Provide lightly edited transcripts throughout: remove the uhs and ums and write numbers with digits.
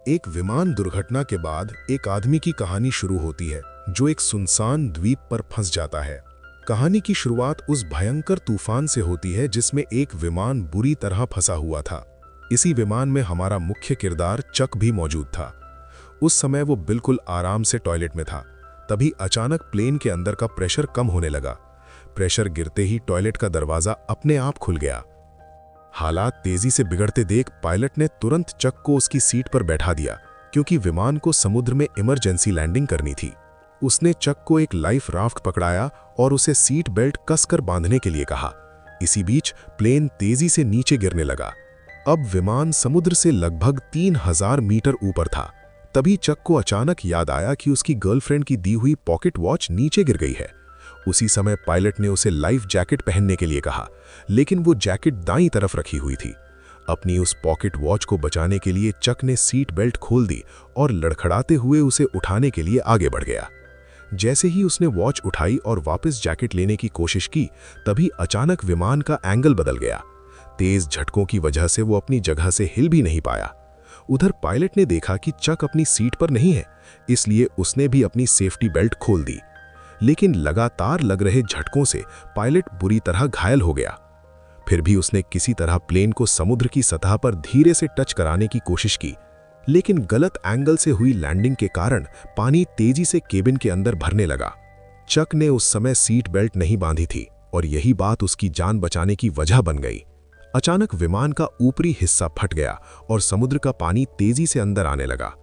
एक विमान दुर्घटना के बाद एक आदमी की कहानी शुरू होती है जो एक सुनसान द्वीप पर फंस जाता है। कहानी की शुरुआत उस भयंकर तूफान से होती है जिसमें एक विमान बुरी तरह फंसा हुआ था। इसी विमान में हमारा मुख्य किरदार चक भी मौजूद था। उस समय वो बिल्कुल आराम से टॉयलेट में था। तभी अचानक प्लेन के अंदर का प्रेशर कम होने लगा। प्रेशर गिरते ही टॉयलेट का दरवाजा अपने आप खुल गया। हालात तेजी से बिगड़ते देख पायलट ने तुरंत चक को उसकी सीट पर बैठा दिया, क्योंकि विमान को समुद्र में इमरजेंसी लैंडिंग करनी थी। उसने चक को एक लाइफ राफ्ट पकड़ाया और उसे सीट बेल्ट कसकर बांधने के लिए कहा। इसी बीच प्लेन तेजी से नीचे गिरने लगा। अब विमान समुद्र से लगभग 3000 मीटर ऊपर था। तभी चक को अचानक याद आया कि उसकी गर्लफ्रेंड की दी हुई पॉकेट वॉच नीचे गिर गई है। उसी समय पायलट ने उसे लाइफ जैकेट पहनने के लिए कहा, लेकिन वो जैकेट दाईं तरफ रखी हुई थी। अपनी उस पॉकेट वॉच को बचाने के लिए चक ने सीट बेल्ट खोल दी और लड़खड़ाते हुए उसे उठाने के लिए आगे बढ़ गया। जैसे ही उसने वॉच उठाई और वापस जैकेट लेने की कोशिश की, तभी अचानक विमान का एंगल बदल गया। तेज झटकों की वजह से वो अपनी जगह से हिल भी नहीं पाया। उधर पायलट ने देखा कि चक अपनी सीट पर नहीं है, इसलिए उसने भी अपनी सेफ्टी बेल्ट खोल दी। लेकिन लगातार लग रहे झटकों से पायलट बुरी तरह घायल हो गया। फिर भी उसने किसी तरह प्लेन को समुद्र की सतह पर धीरे से टच कराने की कोशिश की, लेकिन गलत एंगल से हुई लैंडिंग के कारण पानी तेजी से केबिन के अंदर भरने लगा। चक ने उस समय सीट बेल्ट नहीं बांधी थी और यही बात उसकी जान बचाने की वजह बन गई। अचानक विमान का ऊपरी हिस्सा फट गया और समुद्र का पानी तेजी से अंदर आने लगा।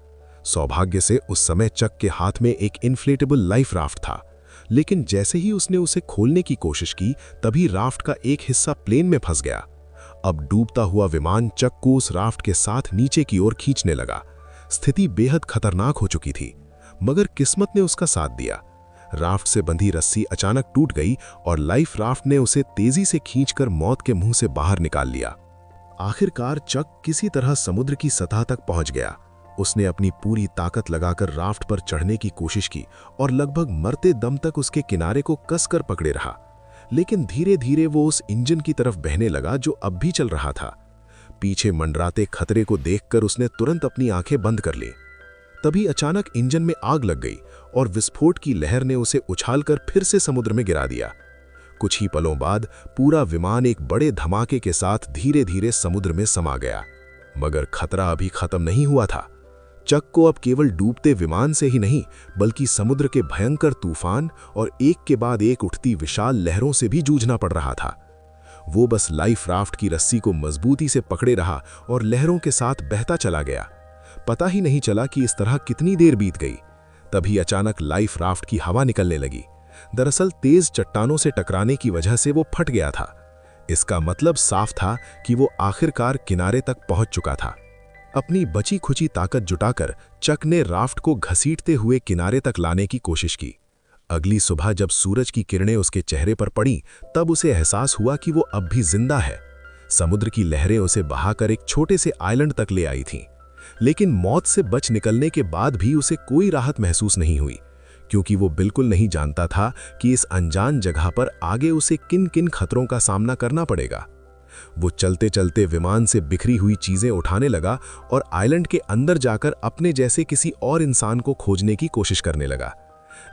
सौभाग्य से उस समय चक के हाथ में एक इन्फ्लेटेबल लाइफ राफ्ट था, लेकिन जैसे ही उसने उसे खोलने की कोशिश की, तभी राफ्ट का एक हिस्सा प्लेन में फंस गया। अब डूबता हुआ विमान चक को उस राफ्ट के साथ नीचे की ओर खींचने लगा। स्थिति बेहद खतरनाक हो चुकी थी, मगर किस्मत ने उसका साथ दिया। राफ्ट से बंधी रस्सी अचानक टूट गई और लाइफ राफ्ट ने उसे तेजी से खींचकर मौत के मुंह से बाहर निकाल लिया। आखिरकार चक किसी तरह समुद्र की सतह तक पहुंच गया। उसने अपनी पूरी ताकत लगाकर राफ्ट पर चढ़ने की कोशिश की और लगभग मरते दम तक उसके किनारे को कसकर पकड़े रहा। लेकिन धीरे धीरे वो उस इंजन की तरफ बहने लगा जो अब भी चल रहा था। पीछे मंडराते खतरे को देखकर उसने तुरंत अपनी आंखें बंद कर ली। तभी अचानक इंजन में आग लग गई और विस्फोट की लहर ने उसे उछालकर फिर से समुद्र में गिरा दिया। कुछ ही पलों बाद पूरा विमान एक बड़े धमाके के साथ धीरे धीरे समुद्र में समा गया। मगर खतरा अभी खत्म नहीं हुआ था। चक को अब केवल डूबते विमान से ही नहीं, बल्कि समुद्र के भयंकर तूफान और एक के बाद एक उठती विशाल लहरों से भी जूझना पड़ रहा था। वो बस लाइफ राफ्ट की रस्सी को मजबूती से पकड़े रहा और लहरों के साथ बहता चला गया। पता ही नहीं चला कि इस तरह कितनी देर बीत गई। तभी अचानक लाइफ राफ्ट की हवा निकलने लगी। दरअसल तेज चट्टानों से टकराने की वजह से वो फट गया था। इसका मतलब साफ था कि वो आखिरकार किनारे तक पहुंच चुका था। अपनी बची खुची ताकत जुटाकर चक ने राफ्ट को घसीटते हुए किनारे तक लाने की कोशिश की। अगली सुबह जब सूरज की किरणें उसके चेहरे पर पड़ीं, तब उसे एहसास हुआ कि वो अब भी जिंदा है। समुद्र की लहरें उसे बहाकर एक छोटे से आइलैंड तक ले आई थीं। लेकिन मौत से बच निकलने के बाद भी उसे कोई राहत महसूस नहीं हुई, क्योंकि वो बिल्कुल नहीं जानता था कि इस अनजान जगह पर आगे उसे किन किन खतरों का सामना करना पड़ेगा। वो चलते चलते विमान से बिखरी हुई चीजें उठाने लगा और आइलैंड के अंदर जाकर अपने जैसे किसी और इंसान को खोजने की कोशिश करने लगा।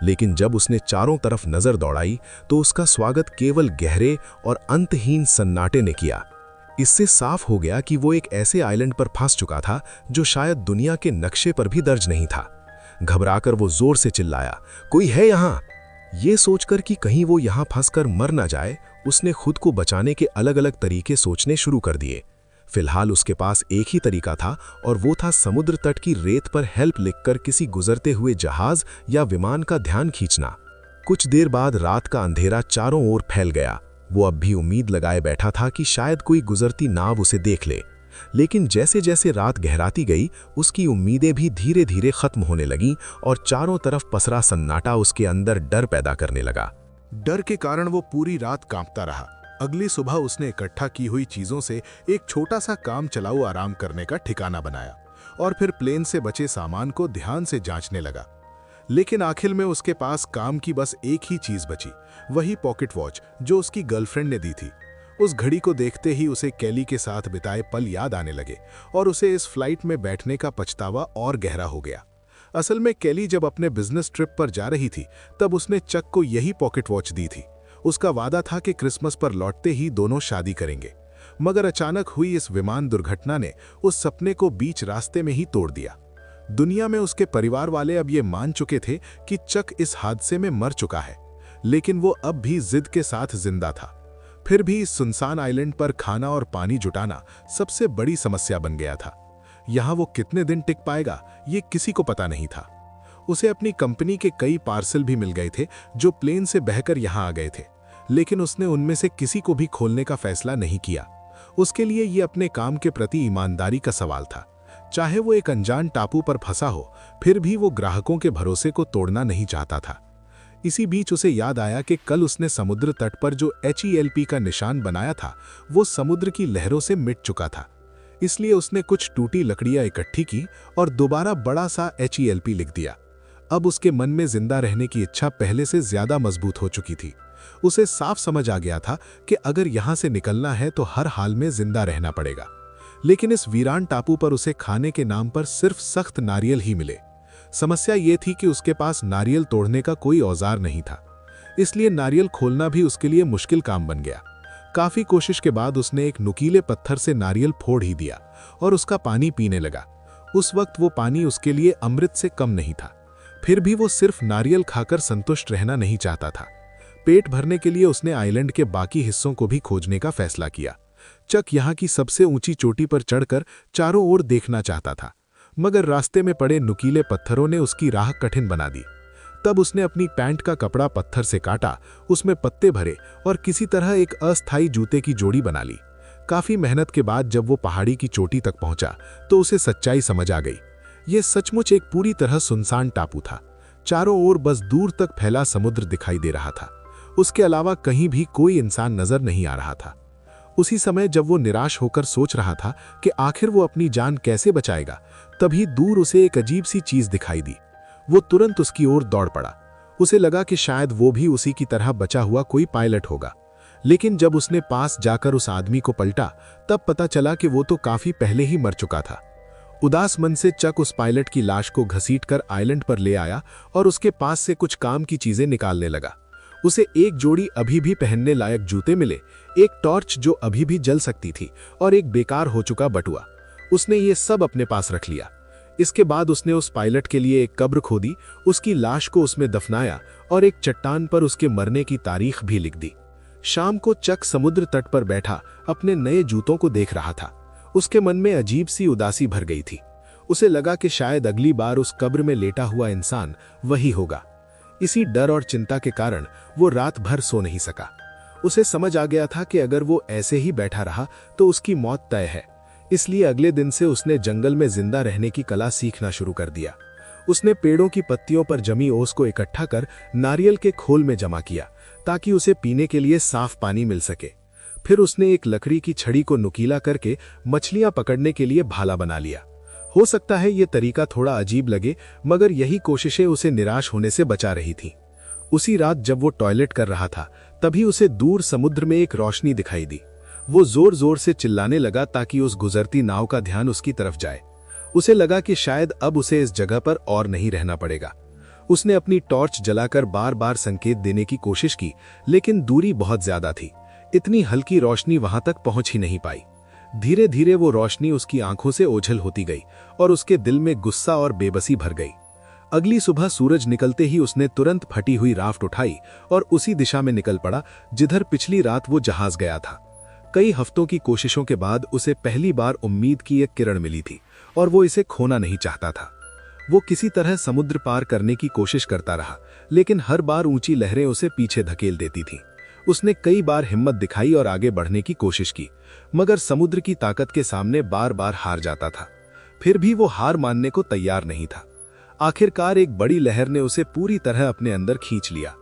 लेकिन जब उसने चारों तरफ नजर दौड़ाई, तो उसका स्वागत केवल गहरे और अंतहीन सन्नाटे ने किया। इससे साफ हो गया कि वो एक ऐसे आइलैंड पर फंस चुका था जो शायद दुनिया के नक्शे पर भी दर्ज नहीं था। घबराकर वो जोर से चिल्लाया, "कोई है यहाँ?" ये सोचकर कि कहीं वो यहाँ फंसकर मर ना जाए, उसने खुद को बचाने के अलग अलग तरीके सोचने शुरू कर दिए। फिलहाल उसके पास एक ही तरीका था, और वो था समुद्र तट की रेत पर हेल्प लिखकर किसी गुजरते हुए जहाज या विमान का ध्यान खींचना। कुछ देर बाद रात का अंधेरा चारों ओर फैल गया। वो अब भी उम्मीद लगाए बैठा था कि शायद कोई गुजरती नाव उसे देख ले। लेकिन जैसे जैसे रात गहराती गई, उसकी उम्मीदें भी धीरे धीरे खत्म होने लगीं और चारों तरफ पसरा सन्नाटा उसके अंदर डर पैदा करने लगा। डर के कारण वो पूरी रात कांपता रहा। अगली सुबह उसने इकट्ठा की हुई चीजों से एक छोटा सा काम चलाऊ आराम करने का ठिकाना बनाया और फिर प्लेन से बचे सामान को ध्यान से जांचने लगा। लेकिन आखिर में उसके पास काम की बस एक ही चीज बची, वही पॉकेट वॉच जो उसकी गर्लफ्रेंड ने दी थी। उस घड़ी को देखते ही उसे कैली के साथ बिताए पल याद आने लगे और उसे इस फ्लाइट में बैठने का पछतावा और गहरा हो गया। असल में कैली जब अपने बिजनेस ट्रिप पर जा रही थी तब उसने चक को यही पॉकेट वॉच दी थी। उसका वादा था कि क्रिसमस पर लौटते ही दोनों शादी करेंगे, मगर अचानक हुई इस विमान दुर्घटना ने उस सपने को बीच रास्ते में ही तोड़ दिया। दुनिया में उसके परिवार वाले अब ये मान चुके थे कि चक इस हादसे में मर चुका है, लेकिन वो अब भी जिद के साथ जिंदा था। फिर भी इस सुनसान आइलैंड पर खाना और पानी जुटाना सबसे बड़ी समस्या बन गया था। यहाँ वो कितने दिन टिक पाएगा ये किसी को पता नहीं था। उसे अपनी कंपनी के कई पार्सल भी मिल गए थे जो प्लेन से बहकर यहाँ आ गए थे, लेकिन उसने उनमें से किसी को भी खोलने का फैसला नहीं किया। उसके लिए ये अपने काम के प्रति ईमानदारी का सवाल था। चाहे वो एक अनजान टापू पर फंसा हो, फिर भी वो ग्राहकों के भरोसे को तोड़ना नहीं चाहता था। इसी बीच उसे याद आया कि कल उसने समुद्र तट पर जो HELP का निशान बनाया था वो समुद्र की लहरों से मिट चुका था। इसलिए उसने कुछ टूटी लकड़ियां इकट्ठी की और दोबारा बड़ा सा HELP लिख दिया। अब उसके मन में जिंदा रहने की इच्छा पहले से ज्यादा मजबूत हो चुकी थी। उसे साफ समझ आ गया था कि अगर यहां से निकलना है तो हर हाल में जिंदा रहना पड़ेगा। लेकिन इस वीरान टापू पर उसे खाने के नाम पर सिर्फ सख्त नारियल ही मिले। समस्या ये थी कि उसके पास नारियल तोड़ने का कोई औजार नहीं था, इसलिए नारियल खोलना भी उसके लिए मुश्किल काम बन गया। काफी कोशिश के बाद उसने एक नुकीले पत्थर से नारियल फोड़ ही दिया और उसका पानी पीने लगा। उस वक्त वो पानी उसके लिए अमृत से कम नहीं था। फिर भी वो सिर्फ नारियल खाकर संतुष्ट रहना नहीं चाहता था। पेट भरने के लिए उसने आइलैंड के बाकी हिस्सों को भी खोजने का फैसला किया। चक यहाँ की सबसे ऊंची चोटी पर चढ़कर चारों ओर देखना चाहता था, मगर रास्ते में पड़े नुकीले पत्थरों ने उसकी राह कठिन बना दी। तब उसने अपनी पैंट का कपड़ा पत्थर से काटा, उसमें पत्ते भरे और किसी तरह एक अस्थायी जूते की जोड़ी बना ली। काफी मेहनत के बाद जब वो पहाड़ी की चोटी तक पहुंचा तो उसे सच्चाई समझ आ गई। ये सचमुच एक पूरी तरह सुनसान टापू था। चारों ओर बस दूर तक फैला समुद्र दिखाई दे रहा था। उसके अलावा कहीं भी कोई इंसान नजर नहीं आ रहा था। उसी समय जब वो निराश होकर सोच रहा था कि आखिर वो अपनी जान कैसे बचाएगा, तभी दूर उसे एक अजीब सी चीज दिखाई दी। वो तुरंत उसकी ओर दौड़ पड़ा। उसे लगा कि शायद वो भी उसी की तरह बचा हुआ कोई पायलट होगा, लेकिन जब उसने पास जाकर उस आदमी को पलटा तब पता चला कि वो तो काफी पहले ही मर चुका था। उदास मन से चक उस पायलट की लाश को घसीटकर आइलैंड पर ले आया और उसके पास से कुछ काम की चीजें निकालने लगा। उसे एक जोड़ी अभी भी पहनने लायक जूते मिले, एक टॉर्च जो अभी भी जल सकती थी और एक बेकार हो चुका बटुआ। उसने ये सब अपने पास रख लिया। इसके बाद उसने उस पायलट के लिए एक कब्र खोदी, उसकी लाश को उसमें दफनाया और एक चट्टान पर उसके मरने की तारीख भी लिख दी। शाम को चक समुद्र तट पर बैठा अपने नए जूतों को देख रहा था। उसके मन में अजीब सी उदासी भर गई थी। उसे लगा कि शायद अगली बार उस कब्र में लेटा हुआ इंसान वही होगा। इसी डर और चिंता के कारण वो रात भर सो नहीं सका। उसे समझ आ गया था कि अगर वो ऐसे ही बैठा रहा तो उसकी मौत तय है। इसलिए अगले दिन से उसने जंगल में जिंदा रहने की कला सीखना शुरू कर दिया। उसने पेड़ों की पत्तियों पर जमी ओस को इकट्ठा कर नारियल के खोल में जमा किया ताकि उसे पीने के लिए साफ पानी मिल सके। फिर उसने एक लकड़ी की छड़ी को नुकीला करके मछलियां पकड़ने के लिए भाला बना लिया। हो सकता है ये तरीका थोड़ा अजीब लगे, मगर यही कोशिशें उसे निराश होने से बचा रही थीं। उसी रात जब वो टॉयलेट कर रहा था तभी उसे दूर समुद्र में एक रोशनी दिखाई दी। वो जोर जोर से चिल्लाने लगा ताकि उस गुजरती नाव का ध्यान उसकी तरफ जाए। उसे लगा कि शायद अब उसे इस जगह पर और नहीं रहना पड़ेगा। उसने अपनी टॉर्च जलाकर बार बार संकेत देने की कोशिश की, लेकिन दूरी बहुत ज्यादा थी। इतनी हल्की रोशनी वहां तक पहुंच ही नहीं पाई। धीरे धीरे वो रोशनी उसकी आंखों से ओझल होती गई और उसके दिल में गुस्सा और बेबसी भर गई। अगली सुबह सूरज निकलते ही उसने तुरंत फटी हुई राफ्ट उठाई और उसी दिशा में निकल पड़ा जिधर पिछली रात वो जहाज गया था। कई हफ्तों की कोशिशों के बाद उसे पहली बार उम्मीद की एक किरण मिली थी और वो इसे खोना नहीं चाहता था। वो किसी तरह समुद्र पार करने की कोशिश करता रहा, लेकिन हर बार ऊंची लहरें उसे पीछे धकेल देती थीं। उसने कई बार हिम्मत दिखाई और आगे बढ़ने की कोशिश की, मगर समुद्र की ताकत के सामने बार बार हार जाता था। फिर भी वो हार मानने को तैयार नहीं था। आखिरकार एक बड़ी लहर ने उसे पूरी तरह अपने अंदर खींच लिया।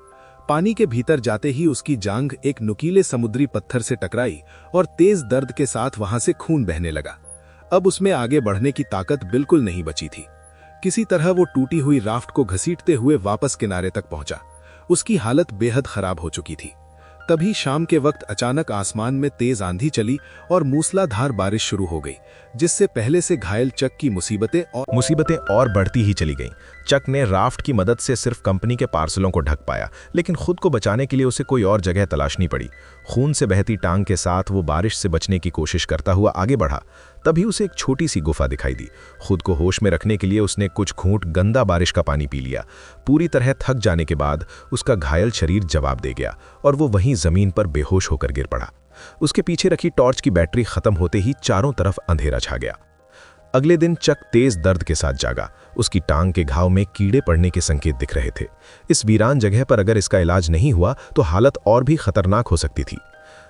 पानी के भीतर जाते ही उसकी जांघ एक नुकीले समुद्री पत्थर से टकराई और तेज दर्द के साथ वहां से खून बहने लगा। अब उसमें आगे बढ़ने की ताकत बिल्कुल नहीं बची थी। किसी तरह वो टूटी हुई राफ्ट को घसीटते हुए वापस किनारे तक पहुंचा। उसकी हालत बेहद खराब हो चुकी थी। तभी शाम के वक्त अचानक आसमान में तेज आंधी चली और मूसलाधार बारिश शुरू हो गई, जिससे पहले से घायल चक की मुसीबतें और बढ़ती ही चली गईं। चक ने राफ्ट की मदद से सिर्फ कंपनी के पार्सलों को ढक पाया, लेकिन खुद को बचाने के लिए उसे कोई और जगह तलाशनी पड़ी। खून से बहती टांग के साथ वो बारिश से बचने की कोशिश करता हुआ आगे बढ़ा। तभी उसे एक छोटी सी गुफा दिखाई दी। खुद को होश में रखने के लिए उसने कुछ घूंट गंदा बारिश का पानी पी लिया। पूरी तरह थक जाने के बाद उसका घायल शरीर जवाब दे गया और वो वहीं जमीन पर बेहोश होकर गिर पड़ा। उसके पीछे रखी टॉर्च की बैटरी खत्म होते ही चारों तरफ अंधेरा छा गया। अगले दिन चक तेज दर्द के साथ जागा। उसकी टांग के घाव में कीड़े पड़ने के संकेत दिख रहे थे। इस वीरान जगह पर अगर इसका इलाज नहीं हुआ तो हालत और भी खतरनाक हो सकती थी।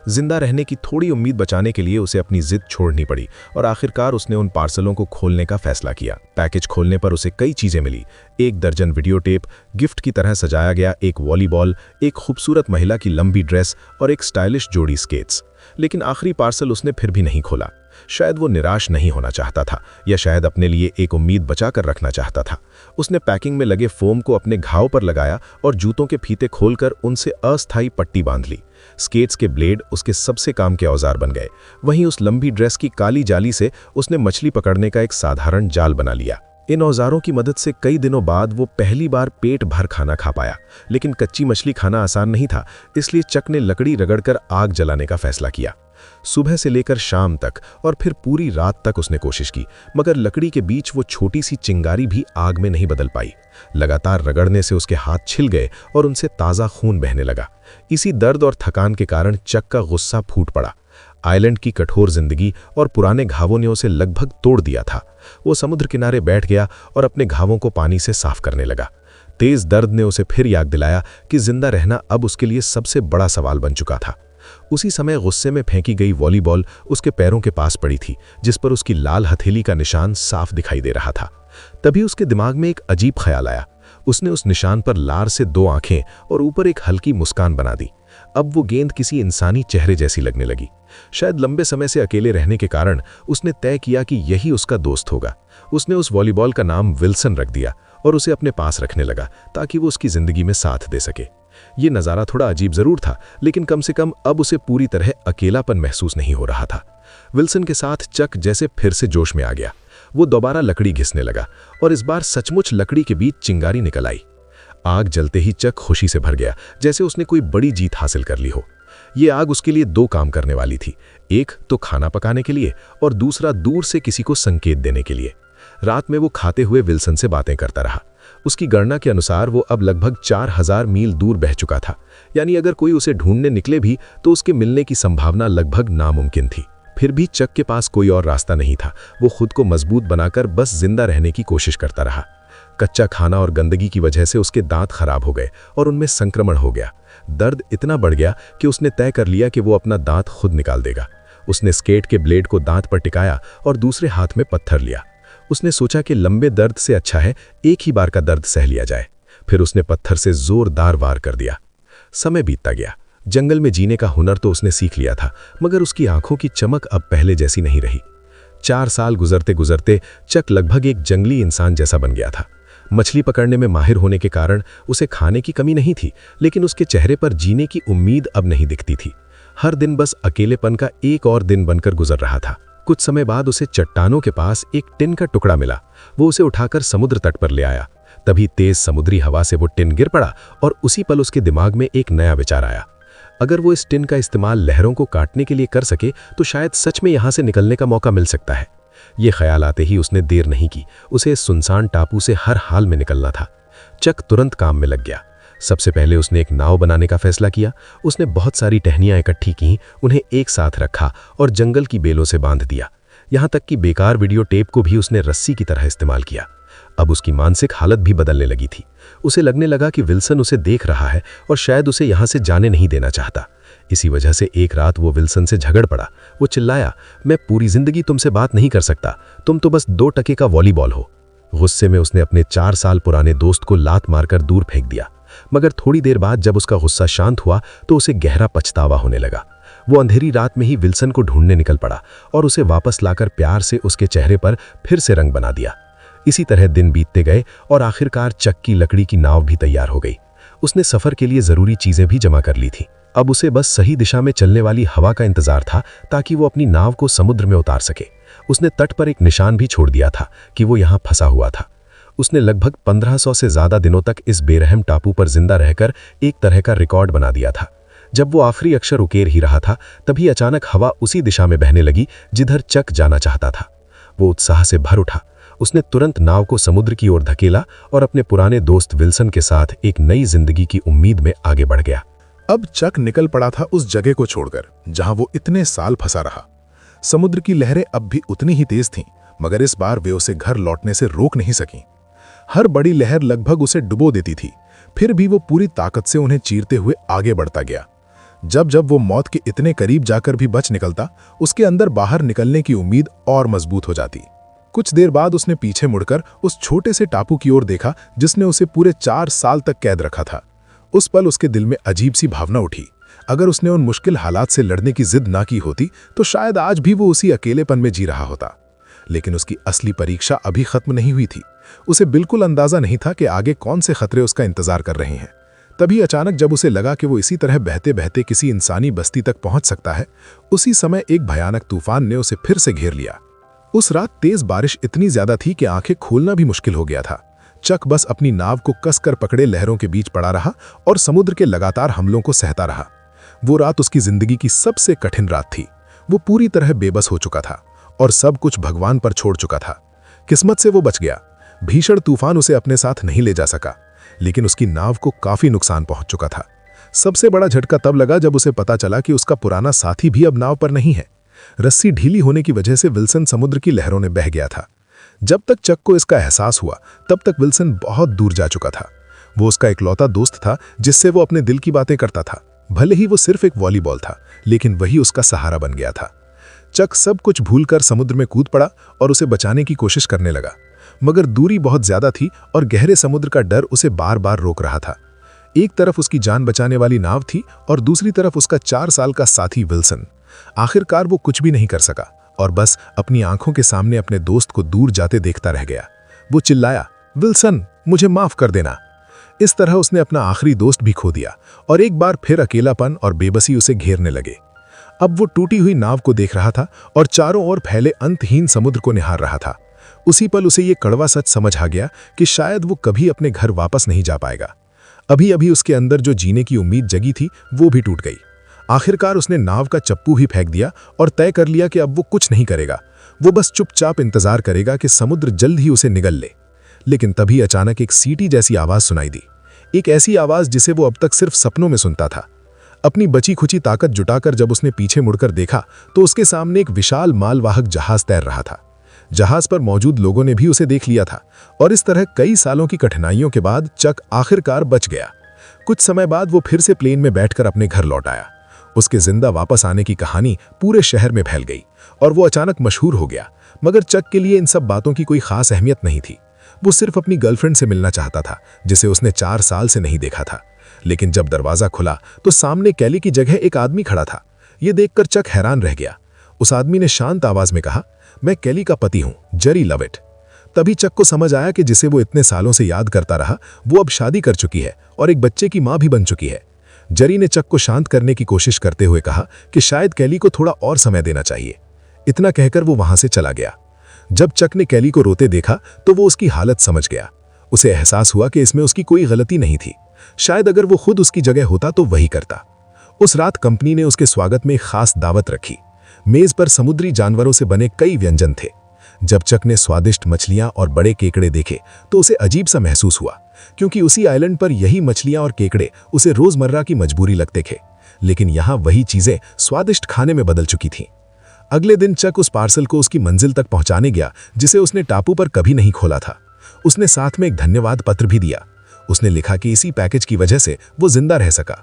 जिंदा रहने की थोड़ी उम्मीद बचाने के लिए उसे अपनी जिद छोड़नी पड़ी और आखिरकार उसने उन पार्सलों को खोलने का फैसला किया। पैकेज खोलने पर उसे कई चीजें मिली। 1 दर्जन वीडियो टेप, गिफ्ट की तरह सजाया गया एक वॉलीबॉल, एक खूबसूरत महिला की लंबी ड्रेस और एक स्टाइलिश जोड़ी स्केट्स। लेकिन आखिरी पार्सल उसने फिर भी नहीं खोला। शायद वो निराश नहीं होना चाहता था, या शायद अपने लिए एक उम्मीद बचाकर रखना चाहता था। उसने पैकिंग में लगे फोम को अपने घाव पर लगाया और जूतों के फीते खोलकर उनसे अस्थायी पट्टी बांध ली। स्केट्स के ब्लेड उसके सबसे काम के औजार बन गए। वहीं उस लंबी ड्रेस की काली जाली से उसने मछली पकड़ने का एक साधारण जाल बना लिया। इन औजारों की मदद से कई दिनों बाद वो पहली बार पेट भर खाना खा पाया। लेकिन कच्ची मछली खाना आसान नहीं था, इसलिए चक ने लकड़ी रगड़कर आग जलाने का फैसला किया। सुबह से लेकर शाम तक और फिर पूरी रात तक उसने कोशिश की, मगर लकड़ी के बीच वो छोटी सी चिंगारी भी आग में नहीं बदल पाई। लगातार रगड़ने से उसके हाथ छिल गए और उनसे ताज़ा खून बहने लगा। इसी दर्द और थकान के कारण चक का गुस्सा फूट पड़ा। आइलैंड की कठोर जिंदगी और पुराने घावों ने उसे लगभग तोड़ दिया था। वो समुद्र किनारे बैठ गया और अपने घावों को पानी से साफ करने लगा। तेज दर्द ने उसे फिर याद दिलाया कि जिंदा रहना अब उसके लिए सबसे बड़ा सवाल बन चुका था। उसी समय गुस्से में फेंकी गई वॉलीबॉल उसके पैरों के पास पड़ी थी, जिस पर उसकी लाल हथेली का निशान साफ दिखाई दे रहा था। तभी उसके दिमाग में एक अजीब ख्याल आया। उसने उस निशान पर लार से 2 आंखें और ऊपर एक हल्की मुस्कान बना दी। अब वो गेंद किसी इंसानी चेहरे जैसी लगने लगी। शायद लंबे समय से अकेले रहने के कारण उसने तय किया कि यही उसका दोस्त होगा। उसने उस वॉलीबॉल का नाम विल्सन रख दिया और उसे अपने पास रखने लगा ताकि वो उसकी जिंदगी में साथ दे सके। ये नज़ारा थोड़ा अजीब जरूर था, लेकिन कम से कम अब उसे पूरी तरह अकेलापन महसूस नहीं हो रहा था। विल्सन के साथ चक जैसे फिर से जोश में आ गया। वो दोबारा लकड़ी घिसने लगा और इस बार सचमुच लकड़ी के बीच चिंगारी निकल आई। आग जलते ही चक खुशी से भर गया, जैसे उसने कोई बड़ी जीत हासिल कर ली हो। ये आग उसके लिए 2 काम करने वाली थी, एक तो खाना पकाने के लिए और दूसरा दूर से किसी को संकेत देने के लिए। रात में वो खाते हुए विल्सन से बातें करता रहा। उसकी गणना के अनुसार वो अब लगभग 4000 मील दूर बह चुका था, यानी अगर कोई उसे ढूंढने निकले भी तो उसके मिलने की संभावना लगभग नामुमकिन थी। फिर भी चक के पास कोई और रास्ता नहीं था। वो खुद को मजबूत बनाकर बस जिंदा रहने की कोशिश करता रहा। कच्चा खाना और गंदगी की वजह से उसके दांत खराब हो गए और उनमें संक्रमण हो गया। दर्द इतना बढ़ गया कि उसने तय कर लिया कि वो अपना दांत खुद निकाल देगा। उसने स्केट के ब्लेड को दांत पर टिकाया और दूसरे हाथ में पत्थर लिया। उसने सोचा कि लंबे दर्द से अच्छा है एक ही बार का दर्द सह लिया जाए। फिर उसने पत्थर से जोरदार वार कर दिया। समय बीतता गया। जंगल में जीने का हुनर तो उसने सीख लिया था, मगर उसकी आंखों की चमक अब पहले जैसी नहीं रही। 4 साल गुजरते गुजरते चक लगभग एक जंगली इंसान जैसा बन गया था। मछली पकड़ने में माहिर होने के कारण उसे खाने की कमी नहीं थी, लेकिन उसके चेहरे पर जीने की उम्मीद अब नहीं दिखती थी। हर दिन बस अकेलेपन का एक और दिन बनकर गुजर रहा था। कुछ समय बाद उसे चट्टानों के पास एक टिन का टुकड़ा मिला। वो उसे उठाकर समुद्र तट पर ले आया। तभी तेज समुद्री हवा से वो टिन गिर पड़ा और उसी पल उसके दिमाग में एक नया विचार आया। अगर वो इस टिन का इस्तेमाल लहरों को काटने के लिए कर सके तो शायद सच में यहाँ से निकलने का मौका मिल सकता है। ये ख्याल आते ही उसने देर नहीं की। उसे इस सुनसान टापू से हर हाल में निकलना था। चक तुरंत काम में लग गया। सबसे पहले उसने एक नाव बनाने का फैसला किया। उसने बहुत सारी टहनियां इकट्ठी की, उन्हें एक साथ रखा और जंगल की बेलों से बांध दिया। यहाँ तक कि बेकार वीडियो टेप को भी उसने रस्सी की तरह इस्तेमाल किया। अब उसकी मानसिक हालत भी बदलने लगी थी। उसे लगने लगा कि विल्सन उसे देख रहा है और शायद उसे यहाँ से जाने नहीं देना चाहता। इसी वजह से एक रात वो विल्सन से झगड़ पड़ा। वो चिल्लाया, मैं पूरी जिंदगी तुमसे बात नहीं कर सकता, तुम तो बस 2 टके का वॉलीबॉल हो। गुस्से में उसने अपने 4 साल पुराने दोस्त को लात मारकर दूर फेंक दिया। मगर थोड़ी देर बाद जब उसका गुस्सा शांत हुआ तो उसे गहरा पछतावा होने लगा। वो अंधेरी रात में ही विल्सन को ढूंढने निकल पड़ा और उसे वापस लाकर प्यार से उसके चेहरे पर फिर से रंग बना दिया। इसी तरह दिन बीतते गए और आखिरकार चक की लकड़ी की नाव भी तैयार हो गई। उसने सफर के लिए जरूरी चीजें भी जमा कर ली थी, अब उसे बस सही दिशा में चलने वाली हवा का इंतजार था ताकि वो अपनी नाव को समुद्र में उतार सके। उसने तट पर एक निशान भी छोड़ दिया था कि वो यहाँ फंसा हुआ था। उसने लगभग 1500 से ज्यादा दिनों तक इस बेरहम टापू पर जिंदा रहकर एक तरह का रिकॉर्ड बना दिया था। जब वो आखिरी अक्षर उकेर ही रहा था तभी अचानक हवा उसी दिशा में बहने लगी जिधर चक जाना चाहता था। वो उत्साह से भर उठा। उसने तुरंत नाव को समुद्र की ओर धकेला और अपने पुराने दोस्त विल्सन के साथ एक नई जिंदगी की उम्मीद में आगे बढ़ गया। अब चक निकल पड़ा था उस जगह को छोड़कर जहां वो इतने साल फंसा रहा। समुद्र की लहरें अब भी उतनी ही तेज थीं, मगर इस बार वे उसे घर लौटने से रोक नहीं सकीं। हर बड़ी लहर लगभग उसे डुबो देती थी, फिर भी वो पूरी ताकत से उन्हें चीरते हुए आगे बढ़ता गया। जब जब वो मौत के इतने करीब जाकर भी बच निकलता, उसके अंदर बाहर निकलने की उम्मीद और मजबूत हो जाती। कुछ देर बाद उसने पीछे मुड़कर उस छोटे से टापू की ओर देखा जिसने उसे पूरे 4 साल तक कैद रखा था। उस पल उसके दिल में अजीब सी भावना उठी। अगर उसने उन मुश्किल हालात से लड़ने की जिद ना की होती तो शायद आज भी वो उसी अकेलेपन में जी रहा होता। लेकिन उसकी असली परीक्षा अभी खत्म नहीं हुई थी। उसे बिल्कुल अंदाजा नहीं था कि आगे कौन से खतरे उसका इंतजार कर रहे हैं। तभी अचानक जब उसे लगा कि वो इसी तरह बहते बहते किसी इंसानी बस्ती तक पहुंच सकता है, उसी समय एक भयानक तूफान ने उसे फिर से घेर लिया। उस रात तेज बारिश इतनी ज्यादा थी कि आंखें खोलना भी मुश्किल हो गया था। चक बस अपनी नाव को कसकर पकड़े लहरों के बीच पड़ा रहा और समुद्र के लगातार हमलों को सहता रहा। वो रात उसकी जिंदगी की सबसे कठिन रात थी। वो पूरी तरह बेबस हो चुका था और सब कुछ भगवान पर छोड़ चुका था। किस्मत से वो बच गया। भीषण तूफान उसे अपने साथ नहीं ले जा सका, लेकिन उसकी नाव को काफी नुकसान पहुंच चुका था। सबसे बड़ा झटका तब लगा जब उसे पता चला कि उसका पुराना साथी भी अब नाव पर नहीं है। रस्सी ढीली होने की वजह से विल्सन समुद्र की लहरों में बह गया था। जब तक चक को इसका एहसास हुआ तब तक विल्सन बहुत दूर जा चुका था। वो उसका इकलौता दोस्त था जिससे वो अपने दिल की बातें करता था। भले ही वो सिर्फ एक वॉलीबॉल था, लेकिन वही उसका सहारा बन गया था। चक सब कुछ भूलकर समुद्र में कूद पड़ा और उसे बचाने की कोशिश करने लगा, मगर दूरी बहुत ज्यादा थी और गहरे समुद्र का डर उसे बार बार रोक रहा था। एक तरफ उसकी जान बचाने वाली नाव थी और दूसरी तरफ उसका 4 साल का साथी विल्सन। आखिरकार वो कुछ भी नहीं कर सका और बस अपनी आंखों के सामने अपने दोस्त को दूर जाते देखता रह गया। वो चिल्लाया, विल्सन, मुझे माफ कर देना। इस तरह उसने अपना आखिरी दोस्त भी खो दिया और एक बार फिर अकेलापन और बेबसी उसे घेरने लगे। अब वो टूटी हुई नाव को देख रहा था और चारों ओर फैले अंतहीन समुद्र को निहार रहा था। उसी पल उसे ये कड़वा सच समझ आ गया कि शायद वो कभी अपने घर वापस नहीं जा पाएगा। अभी अभी उसके अंदर जो जीने की उम्मीद जगी थी वो भी टूट गई। आखिरकार उसने नाव का चप्पू ही फेंक दिया और तय कर लिया कि अब वो कुछ नहीं करेगा। वो बस चुपचाप इंतजार करेगा कि समुद्र जल्द ही उसे निगल ले। लेकिन तभी अचानक एक सीटी जैसी आवाज सुनाई दी, एक ऐसी आवाज जिसे वो अब तक सिर्फ सपनों में सुनता था। अपनी बची खुची ताकत जुटाकर जब उसने पीछे मुड़कर देखा तो उसके सामने एक विशाल मालवाहक जहाज तैर रहा था। जहाज पर मौजूद लोगों ने भी उसे देख लिया था और इस तरह कई सालों की कठिनाइयों के बाद चक आखिरकार बच गया। कुछ समय बाद वो फिर से प्लेन में बैठकर अपने घर लौट आया। उसके जिंदा वापस आने की कहानी पूरे शहर में फैल गई और वो अचानक मशहूर हो गया। मगर चक के लिए इन सब बातों की कोई खास अहमियत नहीं थी। वो सिर्फ अपनी गर्लफ्रेंड से मिलना चाहता था जिसे उसने 4 साल से नहीं देखा था। लेकिन जब दरवाजा खुला तो सामने कैली की जगह एक आदमी खड़ा था। ये देखकर चक हैरान रह गया। उस आदमी ने शांत आवाज में कहा, मैं कैली का पति हूं, जेरी लविट। तभी चक को समझ आया कि जिसे वो इतने सालों से याद करता रहा वो अब शादी कर चुकी है और एक बच्चे की मां भी बन चुकी है। जेरी ने चक को शांत करने की कोशिश करते हुए कहा कि शायद कैली को थोड़ा और समय देना चाहिए। इतना कहकर वो वहां से चला गया। जब चक ने कैली को रोते देखा तो वो उसकी हालत समझ गया। उसे एहसास हुआ कि इसमें उसकी कोई गलती नहीं थी। शायद अगर वो खुद उसकी जगह होता तो वही करता। उस रात कंपनी ने उसके स्वागत में एक खास दावत रखी। मेज पर समुद्री जानवरों से बने कई व्यंजन थे। जब चक ने स्वादिष्ट मछलियां और बड़े केकड़े देखे तो उसे अजीब सा महसूस हुआ, क्योंकि उसी आइलैंड पर यही मछलियां और केकड़े उसे रोजमर्रा की मजबूरी लगते थे। लेकिन यहां वही चीजें स्वादिष्ट खाने में बदल चुकी थीं। अगले दिन चक उस पार्सल को उसकी मंजिल तक पहुंचाने गया जिसे उसने टापू पर कभी नहीं खोला था। उसने साथ में एक धन्यवाद पत्र भी दिया। उसने लिखा कि इसी पैकेज की वजह से वो जिंदा रह सका।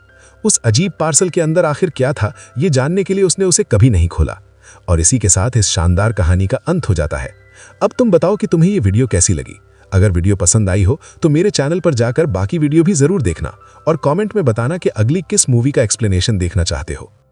उस अजीब पार्सल के अंदर आखिर क्या था ये जानने के लिए उसने उसे कभी नहीं खोला। और इसी के साथ इस शानदार कहानी का अंत हो जाता है। अब तुम बताओ कि तुम्हें ये वीडियो कैसी लगी। अगर वीडियो पसंद आई हो तो मेरे चैनल पर जाकर बाकी वीडियो भी जरूर देखना और कमेंट में बताना कि अगली किस मूवी का एक्सप्लेनेशन देखना चाहते हो।